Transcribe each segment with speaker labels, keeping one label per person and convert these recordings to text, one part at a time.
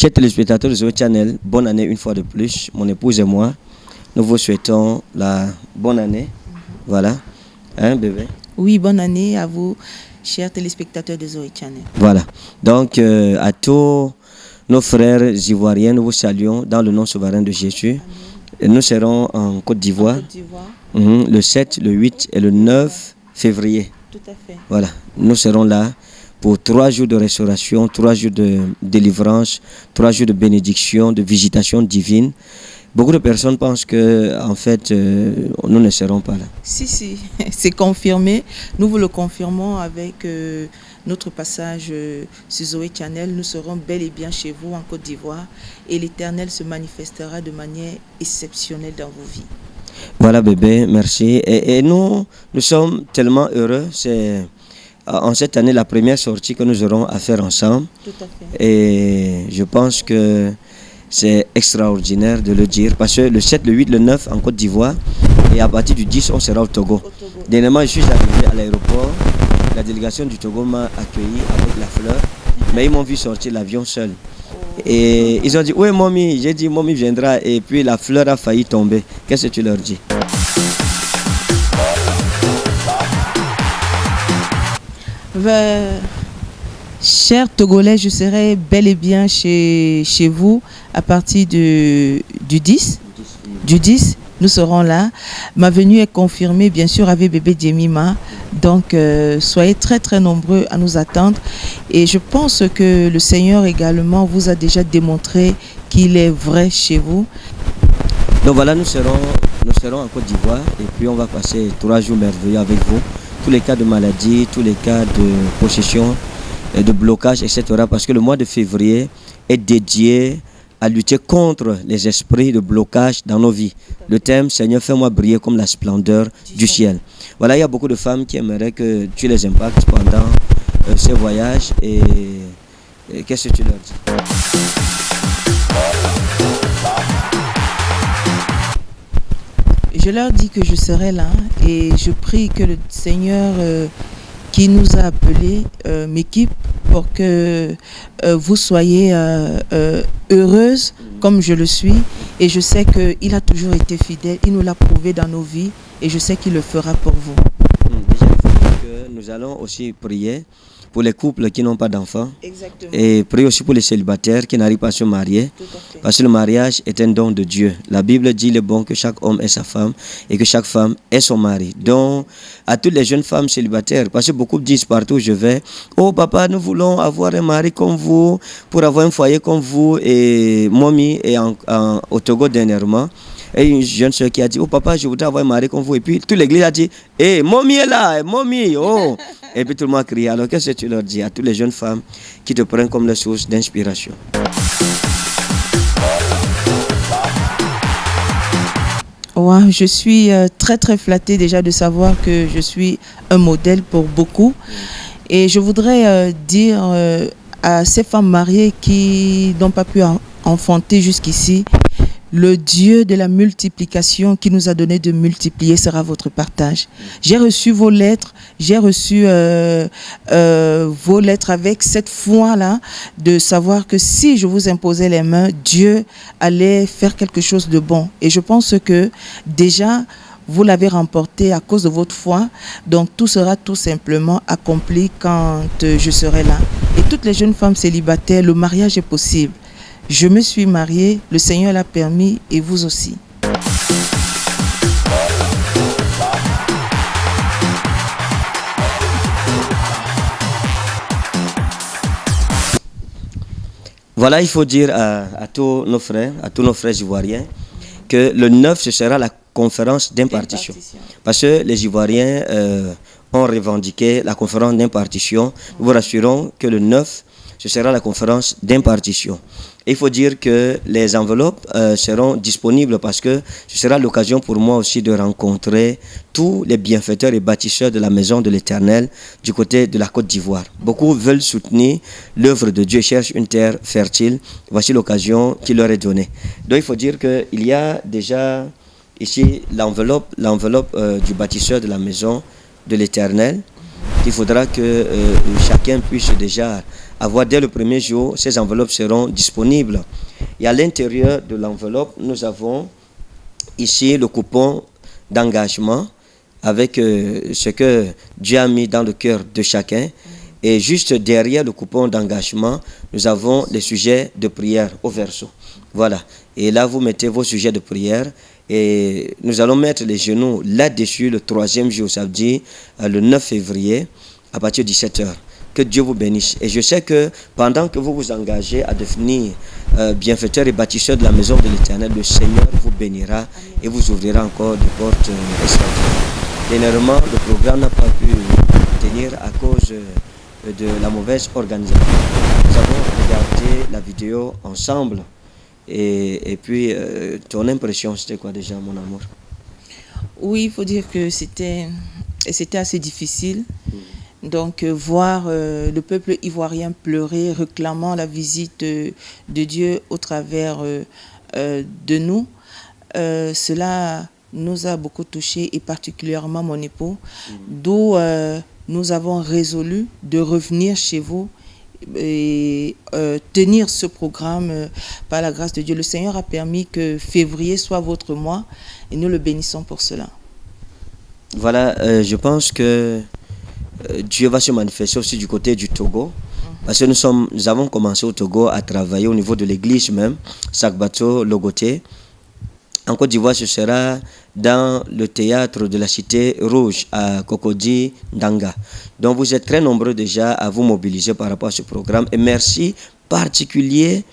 Speaker 1: Chers téléspectateurs de Zoé Channel, bonne année une fois de plus. Mon épouse et moi, nous vous souhaitons la bonne année. Voilà. Hein, bébé?
Speaker 2: Oui, bonne année à vous, chers téléspectateurs de Zoé Channel.
Speaker 1: Voilà. Donc, à tous nos frères ivoiriens, nous vous saluons dans le nom souverain de Jésus. Et nous serons en Côte d'Ivoire le 7, le 8 et le 9 février.
Speaker 2: Tout à fait.
Speaker 1: Voilà. Nous serons là pour 3 jours de restauration, 3 jours de délivrance, 3 jours de bénédiction, de visitation divine. Beaucoup de personnes pensent que, en fait, nous ne serons pas là.
Speaker 2: Si, c'est confirmé. Nous vous le confirmons avec notre passage sur Zoé Channel. Nous serons bel et bien chez vous en Côte d'Ivoire et l'Éternel se manifestera de manière exceptionnelle dans vos vies.
Speaker 1: Voilà, bébé, merci. Et nous sommes tellement heureux. C'est en cette année la première sortie que nous aurons à faire ensemble.
Speaker 2: Tout à fait.
Speaker 1: Et je pense que c'est extraordinaire de le dire parce que le 7, le 8, le 9 en Côte d'Ivoire et à partir du 10, on sera au Togo. Dernièrement, je suis arrivé à l'aéroport. La délégation du Togo m'a accueilli avec la fleur, mais ils m'ont vu sortir l'avion seul. Et ils ont dit, oui, mommy. J'ai dit, mommy viendra. Et puis la fleur a failli tomber. Qu'est-ce que tu leur dis?
Speaker 2: Chers Togolais, je serai bel et bien chez vous à partir du 10. Du 10, nous serons là. Ma venue est confirmée, bien sûr, avec bébé Djemima. Donc, soyez très, très nombreux à nous attendre. Et je pense que le Seigneur également vous a déjà démontré qu'il est vrai chez vous.
Speaker 1: Donc voilà, nous serons en Côte d'Ivoire et puis on va passer 3 jours merveilleux avec vous. Tous les cas de maladie, tous les cas de possession, de blocage, etc. Parce que le mois de février est dédié à lutter contre les esprits de blocage dans nos vies. Le thème, Seigneur, fais-moi briller comme la splendeur du ciel. Voilà, il y a beaucoup de femmes qui aimeraient que tu les impactes pendant ces voyages. Et qu'est-ce que tu leur dis?
Speaker 2: Je leur dis que je serai là et je prie que le Seigneur qui nous a appelés m'équipe pour que vous soyez heureuse comme je le suis. Et je sais qu'il a toujours été fidèle, il nous l'a prouvé dans nos vies et je sais qu'il le fera pour vous.
Speaker 1: Déjà, il faut dire que nous allons aussi prier pour les couples qui n'ont pas d'enfants.
Speaker 2: Exactement.
Speaker 1: Et prier aussi pour les célibataires qui n'arrivent pas à se marier.
Speaker 2: Tout à fait.
Speaker 1: Parce que le mariage est un don de Dieu. La Bible dit il est bon que chaque homme ait sa femme et que chaque femme ait son mari. Donc, à toutes les jeunes femmes célibataires, parce que beaucoup disent partout où je vais, oh papa, nous voulons avoir un mari comme vous, pour avoir un foyer comme vous. Et mommy est au Togo dernièrement. Et une jeune soeur qui a dit, oh papa, je voudrais avoir un mari comme vous. Et puis toute l'église a dit, hé, mommy est là, mommy, oh. Et puis tout le monde a crié. Alors qu'est-ce que tu leur dis à toutes les jeunes femmes qui te prennent comme la source d'inspiration?
Speaker 2: Ouais, je suis très très flattée déjà de savoir que je suis un modèle pour beaucoup. Et je voudrais dire à ces femmes mariées qui n'ont pas pu enfanter jusqu'ici, le Dieu de la multiplication qui nous a donné de multiplier sera votre partage. J'ai reçu vos lettres, j'ai reçu vos lettres avec cette foi-là de savoir que si je vous imposais les mains, Dieu allait faire quelque chose de bon. Et je pense que déjà, vous l'avez remporté à cause de votre foi. Donc tout sera tout simplement accompli quand je serai là. Et toutes les jeunes femmes célibataires, le mariage est possible. Je me suis mariée, le Seigneur l'a permis et vous aussi.
Speaker 1: Voilà, il faut dire à tous nos frères ivoiriens, que le 9, ce sera la conférence d'impartition. Parce que les Ivoiriens ont revendiqué la conférence d'impartition. Nous vous rassurons que le 9, ce sera la conférence d'impartition. Il faut dire que les enveloppes seront disponibles parce que ce sera l'occasion pour moi aussi de rencontrer tous les bienfaiteurs et bâtisseurs de la maison de l'Éternel du côté de la Côte d'Ivoire. Beaucoup veulent soutenir l'œuvre de Dieu, cherchent une terre fertile. Voici l'occasion qui leur est donnée. Donc il faut dire qu'il y a déjà ici l'enveloppe du bâtisseur de la maison de l'Éternel, qu'il faudra que chacun puisse déjà avoir dès le premier jour, ces enveloppes seront disponibles. Et à l'intérieur de l'enveloppe, nous avons ici le coupon d'engagement avec ce que Dieu a mis dans le cœur de chacun. Et juste derrière le coupon d'engagement, nous avons les sujets de prière au verso. Voilà. Et là, vous mettez vos sujets de prière. Et nous allons mettre les genoux là-dessus le 3e jour, ça veut dire le 9 février, à partir de 17h. Que Dieu vous bénisse. Et je sais que pendant que vous vous engagez à devenir bienfaiteur et bâtisseur de la maison de l'Éternel, le Seigneur vous bénira et vous ouvrira encore des portes extraordinaires. Dernièrement, le programme n'a pas pu tenir à cause de la mauvaise organisation. Nous avons regardé la vidéo ensemble. Et puis, ton impression, c'était quoi déjà, mon amour?
Speaker 2: Oui, il faut dire que c'était assez difficile. Donc, voir le peuple ivoirien pleurer, réclamant la visite de Dieu au travers de nous, cela nous a beaucoup touchés, et particulièrement mon époux, d'où nous avons résolu de revenir chez vous et tenir ce programme par la grâce de Dieu. Le Seigneur a permis que février soit votre mois et nous le bénissons pour cela. Voilà,
Speaker 1: je pense que Dieu va se manifester aussi du côté du Togo, parce que nous avons commencé au Togo à travailler au niveau de l'église même, Sakbato Logoté. En Côte d'Ivoire, ce sera dans le théâtre de la Cité Rouge à Cocody, Ndanga. Donc vous êtes très nombreux déjà à vous mobiliser par rapport à ce programme. Et merci particulier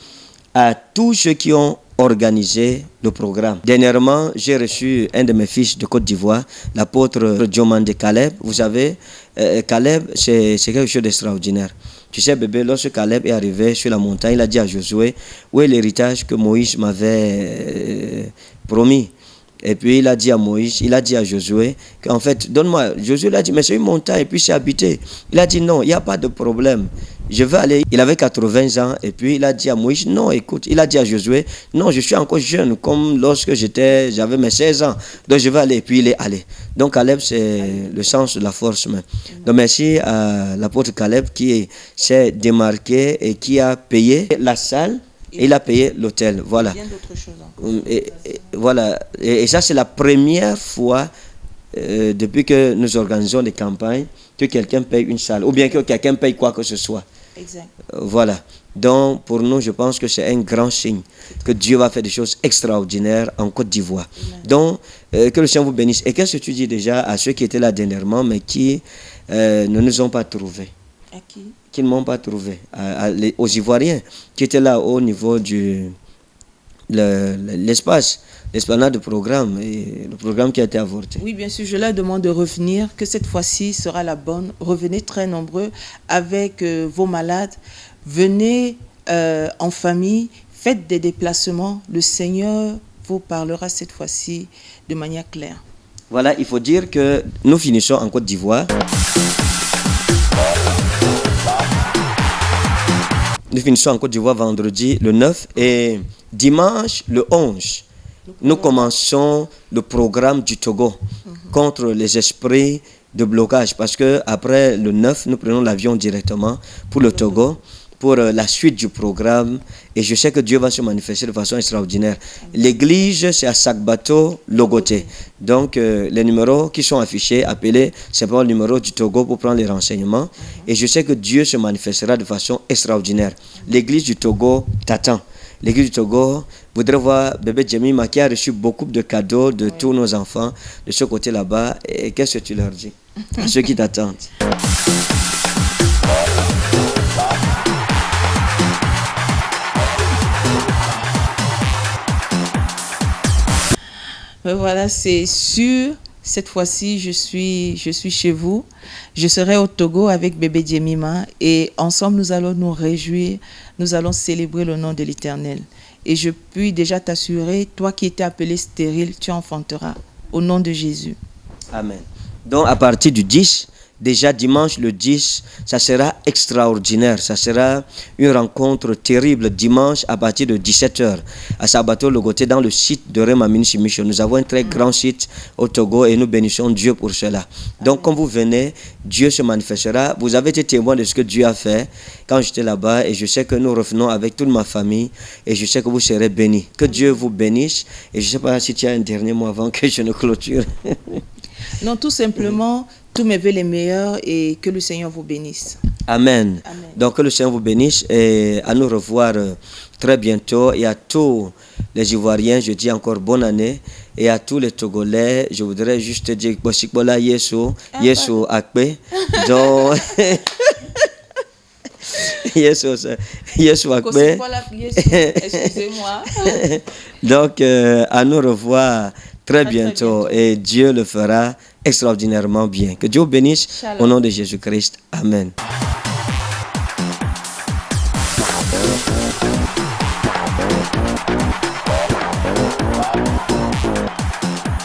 Speaker 1: à tous ceux qui ont organisé le programme. Dernièrement, j'ai reçu un de mes fils de Côte d'Ivoire, l'apôtre Diomande Caleb. Vous savez, Caleb, c'est quelque chose d'extraordinaire. Tu sais, bébé, lorsque Caleb est arrivé sur la montagne, il a dit à Josué, où est l'héritage que Moïse m'avait promis? Et puis il a dit à Moïse, il a dit à Josué, qu'en fait, donne-moi. Josué l'a dit, mais c'est une montagne et puis c'est habité. Il a dit non, il n'y a pas de problème. Je vais aller. Il avait 80 ans et puis il a dit à Moïse, non, écoute, il a dit à Josué, non, je suis encore jeune, comme lorsque j'avais mes 16 ans. Donc je vais aller. Et puis il est allé. Donc Caleb, c'est le sens de la force même. Donc merci à l'apôtre Caleb qui s'est démarqué et qui a payé la salle. Et il a payé l'hôtel, voilà. Voilà. Et ça, c'est la première fois depuis que nous organisons des campagnes que quelqu'un paye une salle, ou bien que quelqu'un paye quoi que ce soit.
Speaker 2: Exact.
Speaker 1: Voilà. Donc, pour nous, je pense que c'est un grand signe que Dieu va faire des choses extraordinaires en Côte d'Ivoire. Donc, que le Seigneur vous bénisse. Et qu'est-ce que tu dis déjà à ceux qui étaient là dernièrement, mais qui ne nous ont pas trouvés?
Speaker 2: À qui?
Speaker 1: Qui ne m'ont pas trouvé, aux Ivoiriens qui étaient là au niveau de l'espace, l'esplanade de programme, et le programme qui a été avorté.
Speaker 2: Oui, bien sûr, je leur demande de revenir, que cette fois-ci sera la bonne. Revenez très nombreux avec vos malades. Venez en famille, faites des déplacements. Le Seigneur vous parlera cette fois-ci de manière claire.
Speaker 1: Voilà, il faut dire que nous finissons en Côte d'Ivoire. Nous finissons en Côte d'Ivoire vendredi le 9 et dimanche le 11. Nous commençons le programme du Togo contre les esprits de blocage, parce que après le 9, nous prenons l'avion directement pour le Togo, pour la suite du programme, et je sais que Dieu va se manifester de façon extraordinaire. L'église, c'est à Sakbato Logoté. Donc, les numéros qui sont affichés, appelez simplement le numéro du Togo pour prendre les renseignements. Et je sais que Dieu se manifestera de façon extraordinaire. L'église du Togo t'attend. L'église du Togo voudrait voir bébé Jemima qui a reçu beaucoup de cadeaux de tous nos enfants de ce côté là-bas. Et qu'est-ce que tu leur dis à ceux qui t'attendent?
Speaker 2: Voilà, c'est sûr. Cette fois-ci, je suis chez vous. Je serai au Togo avec bébé Jemima et ensemble, nous allons nous réjouir. Nous allons célébrer le nom de l'Éternel. Et je puis déjà t'assurer, toi qui étais appelé stérile, tu enfanteras au nom de Jésus.
Speaker 1: Amen. Donc, à partir du 10, déjà dimanche le 10, ça sera extraordinaire. Ça sera une rencontre terrible dimanche à partir de 17h à Sabato Logoté dans le site de Remamini Mission. Nous avons un très grand site au Togo et nous bénissons Dieu pour cela. Donc quand vous venez, Dieu se manifestera. Vous avez été témoin de ce que Dieu a fait quand j'étais là-bas et je sais que nous revenons avec toute ma famille et je sais que vous serez bénis. Que Dieu vous bénisse et je ne sais pas si tu as un dernier mot avant que je ne clôture.
Speaker 2: Non, tout simplement, tous mes vœux les meilleurs et que le Seigneur vous bénisse.
Speaker 1: Amen.
Speaker 2: Amen.
Speaker 1: Donc que le Seigneur vous bénisse et à nous revoir très bientôt. Et à tous les Ivoiriens, je dis encore bonne année. Et à tous les Togolais, je voudrais juste dire Bosikbola Yesu, Yesu Akpe. Donc Yesu Akpe.
Speaker 2: Excusez-moi.
Speaker 1: Donc à nous revoir très bientôt et Dieu le fera extraordinairement bien. Que Dieu bénisse.
Speaker 2: Shalom.
Speaker 1: Au nom de Jésus-Christ. Amen.